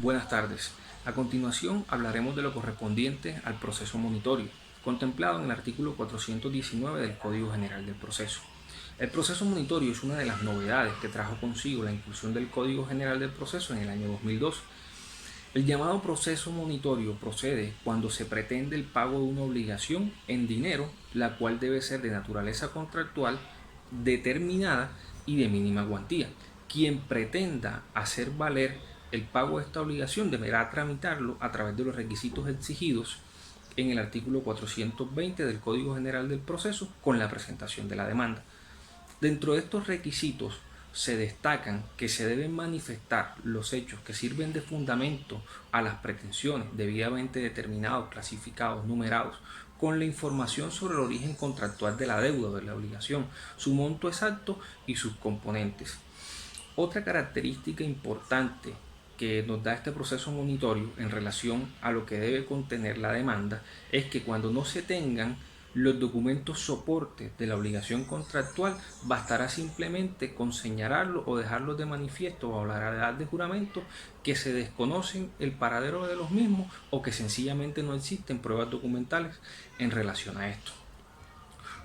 Buenas tardes. A continuación hablaremos de lo correspondiente al proceso monitorio, contemplado en el artículo 419 del Código General del Proceso. El proceso monitorio es una de las novedades que trajo consigo la inclusión del Código General del Proceso en el año 2002. El llamado proceso monitorio procede cuando se pretende el pago de una obligación en dinero, la cual debe ser de naturaleza contractual, determinada y de mínima cuantía. Quien pretenda hacer valer el pago de esta obligación deberá tramitarlo a través de los requisitos exigidos en el artículo 420 del Código General del Proceso con la presentación de la demanda. Dentro de estos requisitos se destacan que se deben manifestar los hechos que sirven de fundamento a las pretensiones debidamente determinados, clasificados, numerados, con la información sobre el origen contractual de la deuda o de la obligación, su monto exacto y sus componentes. Otra característica importante que nos da este proceso monitorio en relación a lo que debe contener la demanda es que cuando no se tengan los documentos soporte de la obligación contractual, bastará simplemente con señalarlo o dejarlos de manifiesto o hablar a la edad de juramento que se desconocen el paradero de los mismos o que sencillamente no existen pruebas documentales en relación a esto.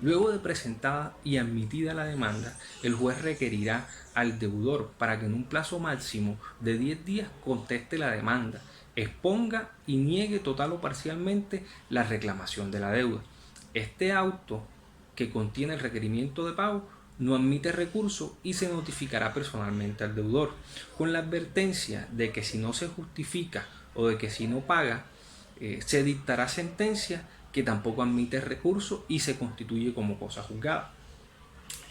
Luego de presentada y admitida la demanda, el juez requerirá al deudor para que en un plazo máximo de 10 días conteste la demanda, exponga y niegue total o parcialmente la reclamación de la deuda. Este auto, que contiene el requerimiento de pago, no admite recurso y se notificará personalmente al deudor, con la advertencia de que si no se justifica o de que si no paga, se dictará sentencia que tampoco admite recurso y se constituye como cosa juzgada.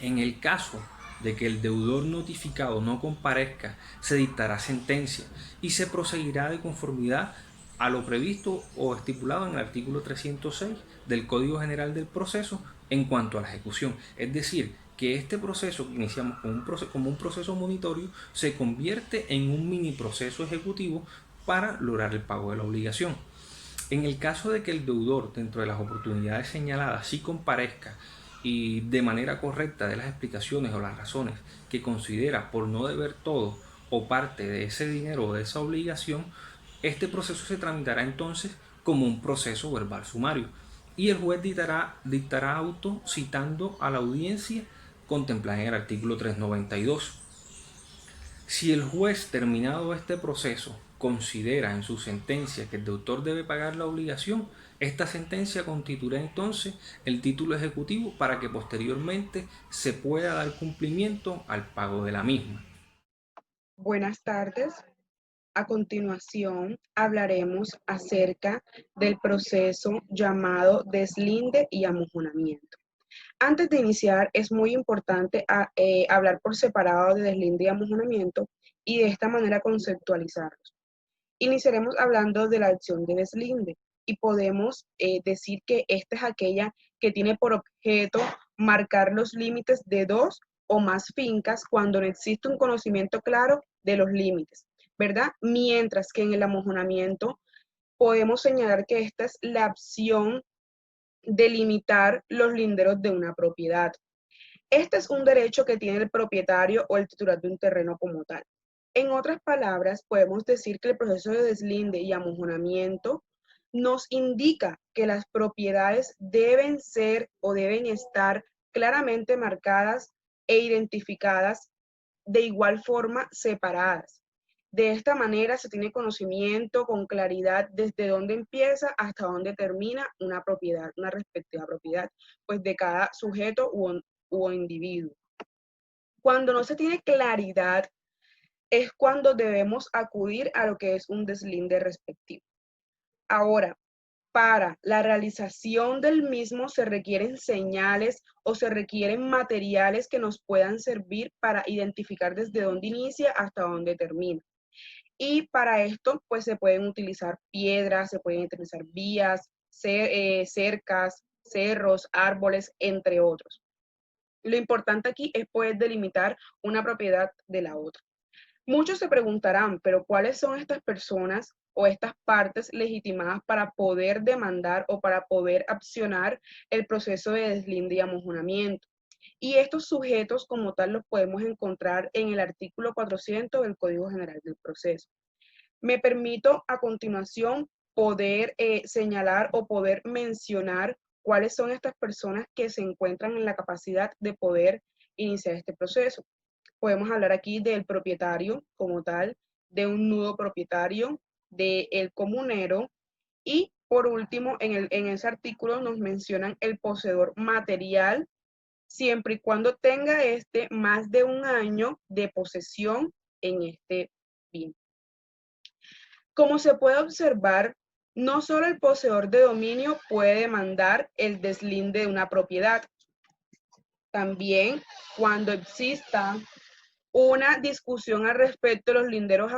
En el caso de que el deudor notificado no comparezca, se dictará sentencia y se proseguirá de conformidad a lo previsto o estipulado en el artículo 306 del Código General del Proceso en cuanto a la ejecución. Es decir, que este proceso que iniciamos como un proceso monitorio se convierte en un mini proceso ejecutivo para lograr el pago de la obligación. En el caso de que el deudor, dentro de las oportunidades señaladas, sí comparezca y de manera correcta de las explicaciones o las razones que considera por no deber todo o parte de ese dinero o de esa obligación, este proceso se tramitará entonces como un proceso verbal sumario y el juez dictará auto citando a la audiencia contemplada en el artículo 392. Si el juez, terminado este proceso, considera en su sentencia que el deudor debe pagar la obligación, esta sentencia constituirá entonces el título ejecutivo para que posteriormente se pueda dar cumplimiento al pago de la misma. Buenas tardes. A continuación, hablaremos acerca del proceso llamado deslinde y amojonamiento. Antes de iniciar, es muy importante hablar por separado de deslinde y amojonamiento y de esta manera conceptualizarlos. Iniciaremos hablando de la acción de deslinde y podemos decir que esta es aquella que tiene por objeto marcar los límites de dos o más fincas cuando no existe un conocimiento claro de los límites, ¿verdad? Mientras que en el amojonamiento podemos señalar que esta es la acción de limitar los linderos de una propiedad. Este es un derecho que tiene el propietario o el titular de un terreno como tal. En otras palabras, podemos decir que el proceso de deslinde y amojonamiento nos indica que las propiedades deben ser o deben estar claramente marcadas e identificadas, de igual forma separadas. De esta manera se tiene conocimiento con claridad desde dónde empieza hasta dónde termina una propiedad, una respectiva propiedad, pues de cada sujeto u individuo. Cuando no se tiene claridad es cuando debemos acudir a lo que es un deslinde respectivo. Ahora, para la realización del mismo se requieren señales o se requieren materiales que nos puedan servir para identificar desde dónde inicia hasta dónde termina. Y para esto, pues se pueden utilizar piedras, se pueden utilizar vías, cercas, cerros, árboles, entre otros. Lo importante aquí es poder delimitar una propiedad de la otra. Muchos se preguntarán, pero ¿cuáles son estas personas o estas partes legitimadas para poder demandar o para poder accionar el proceso de deslinde y amojonamiento? Y estos sujetos como tal los podemos encontrar en el artículo 400 del Código General del Proceso. Me permito a continuación poder señalar o poder mencionar cuáles son estas personas que se encuentran en la capacidad de poder iniciar este proceso. Podemos hablar aquí del propietario como tal, de un nudo propietario, del comunero y por último en ese artículo nos mencionan el poseedor material siempre y cuando tenga más de un año de posesión en este bien. Como se puede observar, no solo el poseedor de dominio puede demandar el deslinde de una propiedad, también cuando exista una discusión al respecto, los linderos,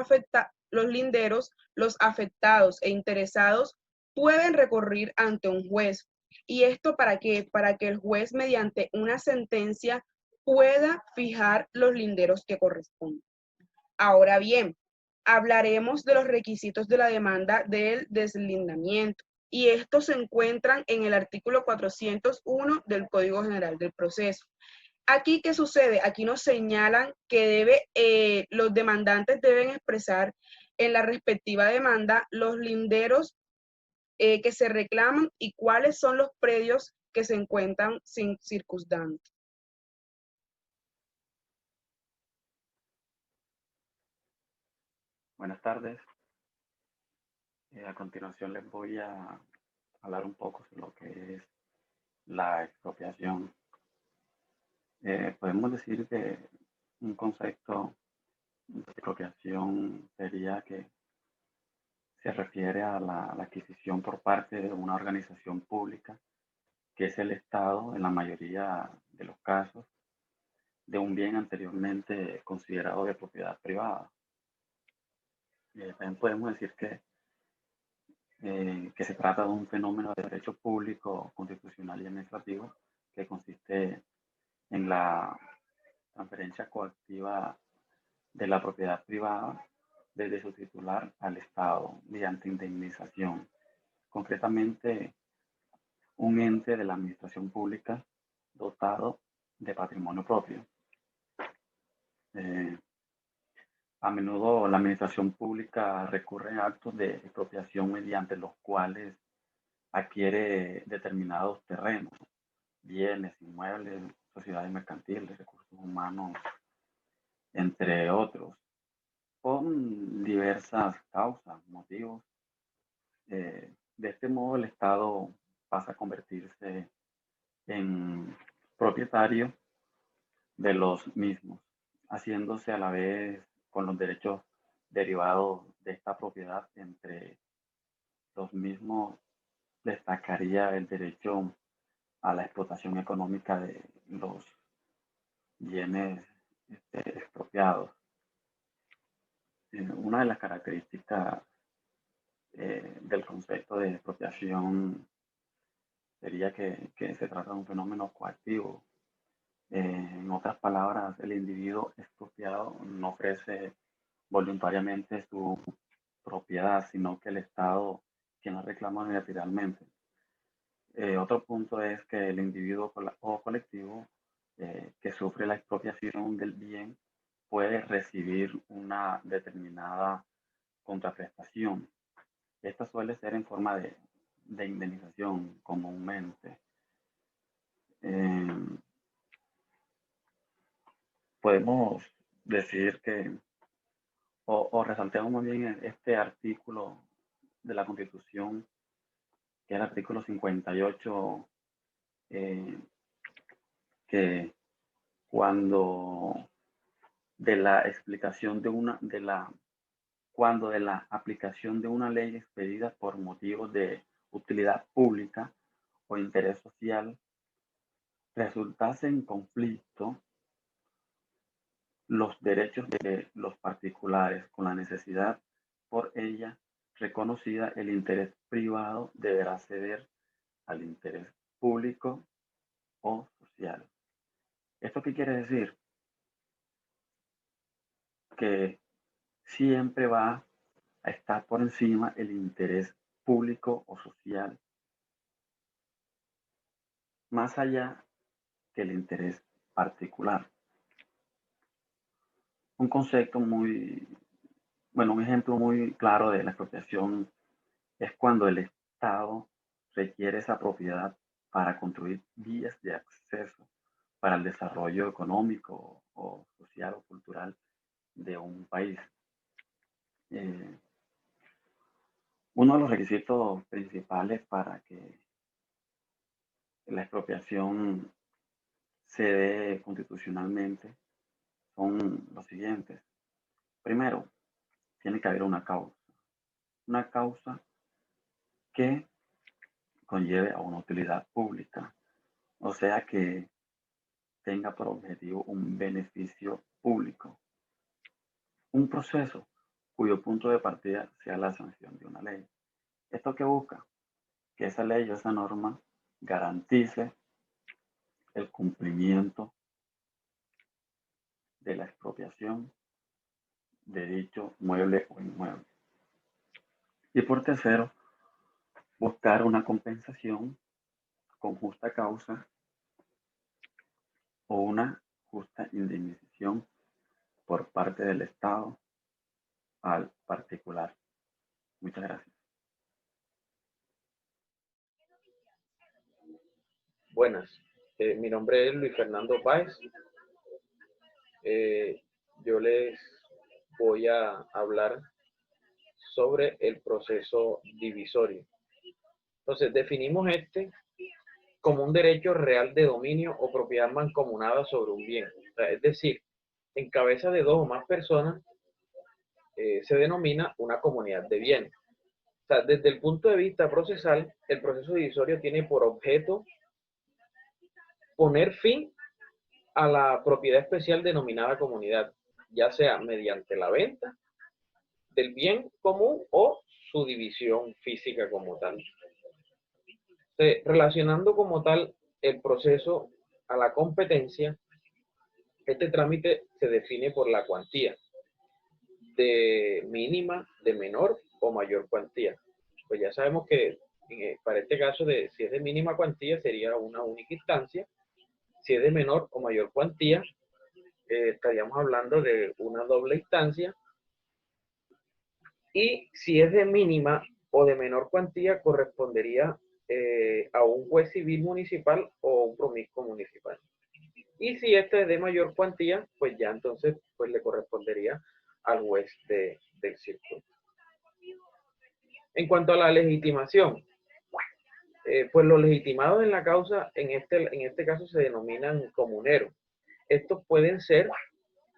los afectados e interesados pueden recurrir ante un juez. ¿Y esto para qué? Para que el juez mediante una sentencia pueda fijar los linderos que corresponden. Ahora bien, hablaremos de los requisitos de la demanda del deslindamiento y estos se encuentran en el artículo 401 del Código General del Proceso. Aquí, ¿qué sucede? Aquí nos señalan que los demandantes deben expresar en la respectiva demanda los linderos que se reclaman y cuáles son los predios que se encuentran sin circundantes. Buenas tardes. A continuación les voy a hablar un poco sobre lo que es la expropiación. Podemos decir que un concepto de expropiación sería que se refiere a la adquisición por parte de una organización pública, que es el Estado en la mayoría de los casos, de un bien anteriormente considerado de propiedad privada. También podemos decir que se trata de un fenómeno de derecho público, constitucional y administrativo que consiste en la transferencia coactiva de la propiedad privada desde su titular al Estado mediante indemnización. Concretamente, un ente de la administración pública dotado de patrimonio propio. A menudo la administración pública recurre a actos de expropiación mediante los cuales adquiere determinados terrenos, bienes, inmuebles, sociedades mercantiles, recursos humanos, entre otros, por diversas causas, motivos. De este modo, el Estado pasa a convertirse en propietario de los mismos, haciéndose a la vez con los derechos derivados de esta propiedad. Entre los mismos destacaría el derecho a la explotación económica de los bienes expropiados. Una de las características del concepto de expropiación sería que se trata de un fenómeno coactivo. En otras palabras, el individuo expropiado no ofrece voluntariamente su propiedad, sino que el Estado quien la reclama unilateralmente. Otro punto es que el individuo o colectivo que sufre la expropiación del bien puede recibir una determinada contraprestación. Esta suele ser en forma de indemnización comúnmente. Podemos decir que, o resaltemos muy bien este artículo de la Constitución, que es el artículo 58, que cuando de la explicación cuando de la aplicación de una ley expedida por motivos de utilidad pública o interés social resultase en conflicto los derechos de los particulares con la necesidad por ella reconocida, el interés privado deberá ceder al interés público o social. ¿Esto qué quiere decir? Que siempre va a estar por encima el interés público o social, más allá que el interés particular. Un concepto muy Bueno, un ejemplo muy claro de la expropiación es cuando el Estado requiere esa propiedad para construir vías de acceso para el desarrollo económico o social o cultural de un país. Eh, Uno de los requisitos principales para que la expropiación se dé constitucionalmente son los siguientes. Primero, tiene que haber una causa que conlleve a una utilidad pública, o sea que tenga por objetivo un beneficio público. Un proceso cuyo punto de partida sea la sanción de una ley. ¿Esto qué busca? Que esa ley o esa norma garantice el cumplimiento de la expropiación de dicho mueble o inmueble. Y por tercero, buscar una compensación con justa causa o una justa indemnización por parte del Estado al particular. Muchas gracias. Buenas, mi nombre es Luis Fernando Páez. Yo les voy a hablar sobre el proceso divisorio. Entonces, definimos este como un derecho real de dominio o propiedad mancomunada sobre un bien. O sea, es decir, en cabeza de dos o más personas se denomina una comunidad de bienes. O sea, desde el punto de vista procesal, el proceso divisorio tiene por objeto poner fin a la propiedad especial denominada comunidad, ya sea mediante la venta del bien común o su división física como tal. Relacionando como tal el proceso a la competencia, este trámite se define por la cuantía de mínima, de menor o mayor cuantía. Pues ya sabemos que para este caso, si es de mínima cuantía, sería una única instancia. Si es de menor o mayor cuantía, estaríamos hablando de una doble instancia. Y si es de mínima o de menor cuantía, correspondería a un juez civil municipal o un promiscuo municipal. Y si este es de mayor cuantía, pues ya entonces pues le correspondería al juez del circuito. En cuanto a la legitimación, pues los legitimados en la causa, en este caso se denominan comuneros. Estos pueden ser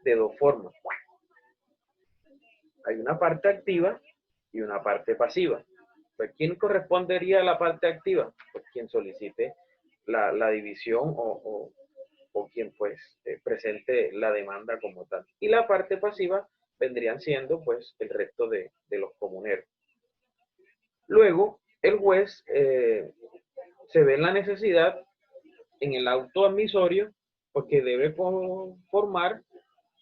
de dos formas. Hay una parte activa y una parte pasiva. Pues, ¿quién correspondería a la parte activa? Pues quien solicite la división o quien pues presente la demanda como tal. Y la parte pasiva vendrían siendo pues el resto de los comuneros. Luego, el juez se ve en la necesidad en el auto admisorio porque debe formar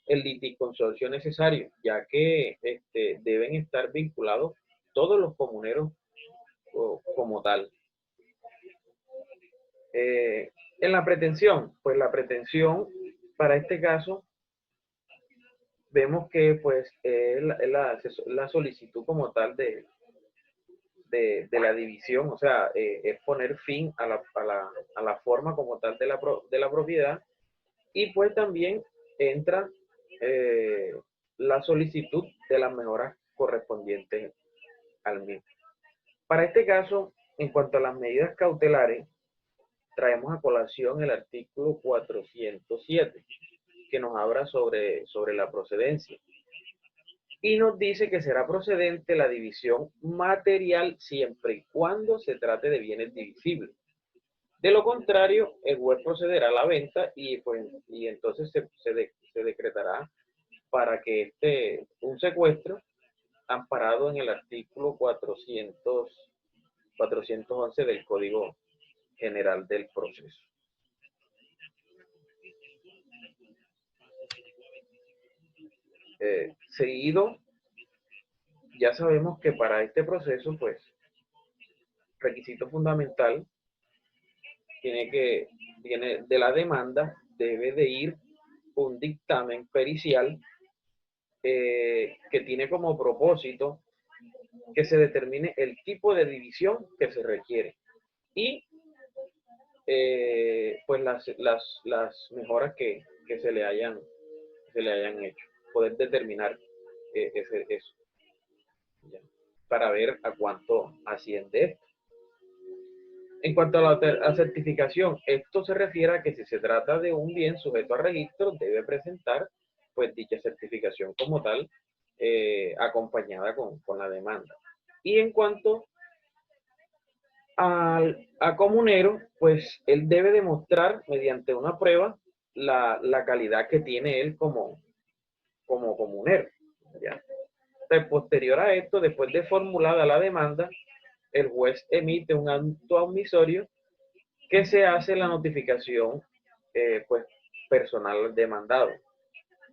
el litisconsorcio necesario, ya que deben estar vinculados todos los comuneros como tal. En la pretensión, pues la pretensión para este caso vemos que pues la solicitud como tal de la división, o sea, es poner fin a la forma como tal de la propiedad, y pues también entra la solicitud de las mejoras correspondientes al mismo. Para este caso, en cuanto a las medidas cautelares, traemos a colación el artículo 407, que nos habla sobre la procedencia. Y nos dice que será procedente la división material siempre y cuando se trate de bienes divisibles. De lo contrario, el juez procederá a la venta y entonces se decretará para que un secuestro amparado en el artículo 411 del Código General del Proceso. Seguido, ya sabemos que para este proceso, pues, requisito fundamental viene de la demanda, debe de ir un dictamen pericial que tiene como propósito que se determine el tipo de división que se requiere y pues las mejoras que se le hayan hecho, poder determinar eso, ¿ya? Para ver a cuánto asciende esto. En cuanto a la certificación, esto se refiere a que si se trata de un bien sujeto a registro, debe presentar pues dicha certificación como tal, acompañada con la demanda. Y en cuanto a comunero, pues él debe demostrar mediante una prueba la calidad que tiene él como comunero, ¿ya? Entonces, posterior a esto, después de formulada la demanda, el juez emite un acto admisorio que se hace la notificación pues personal al demandado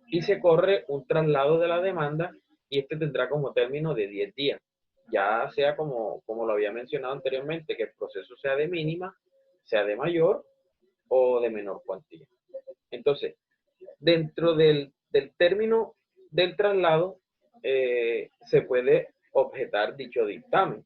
y se corre un traslado de la demanda y este tendrá como término de 10 días, ya sea como lo había mencionado anteriormente, que el proceso sea de mínima, sea de mayor o de menor cuantía. Entonces, dentro del término del traslado, se puede objetar dicho dictamen,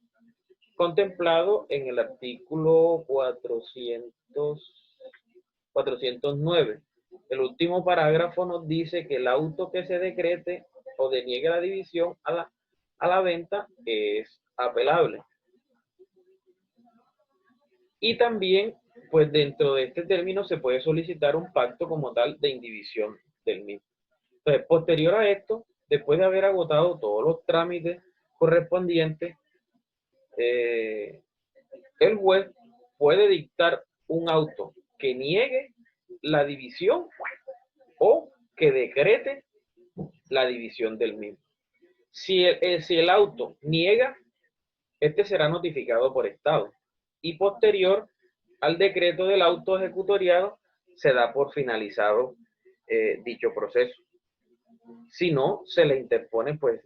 contemplado en el artículo 409. El último parágrafo nos dice que el auto que se decrete o deniegue la división a la venta es apelable. Y también, pues dentro de este término se puede solicitar un pacto como tal de indivisión del mismo. Entonces, posterior a esto, después de haber agotado todos los trámites correspondientes, el juez puede dictar un auto que niegue la división o que decrete la división del mismo. Si el auto niega, este será notificado por estado y posterior al decreto del auto ejecutoriado se da por finalizado dicho proceso. Si no, se le interpone pues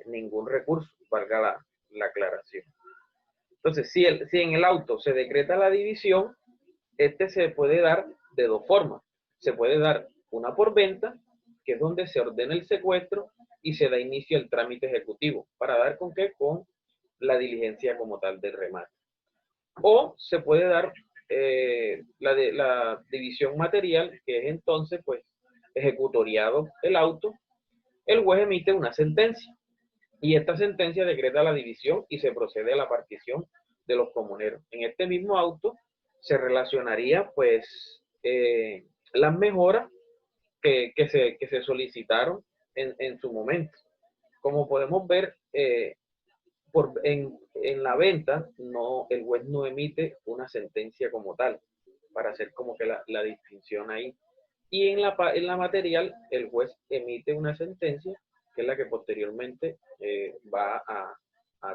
ningún recurso, valga la aclaración. Entonces, si en el auto se decreta la división, este se puede dar de dos formas. Se puede dar una por venta, que es donde se ordena el secuestro y se da inicio al trámite ejecutivo. ¿Para dar con qué? Con la diligencia como tal del remate. O se puede dar la división material, que es entonces pues ejecutoriado el auto. El juez emite una sentencia y esta sentencia decreta la división y se procede a la partición de los comuneros. En este mismo auto se relacionaría pues las mejoras que se solicitaron en su momento. Como podemos ver, en la venta el juez no emite una sentencia como tal, para hacer como que la distinción ahí. Y en la material, el juez emite una sentencia, que es la que posteriormente va a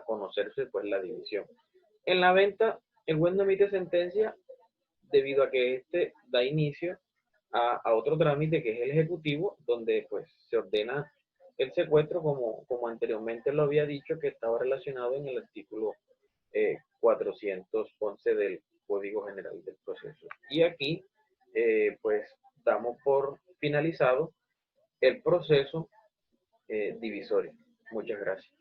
conocerse pues la división. En la venta, el juez no emite sentencia debido a que este da inicio a otro trámite que es el ejecutivo, donde pues se ordena el secuestro como anteriormente lo había dicho, que estaba relacionado en el artículo 411 del Código General del Proceso. Y aquí pues damos por finalizado el proceso divisorio. Muchas gracias.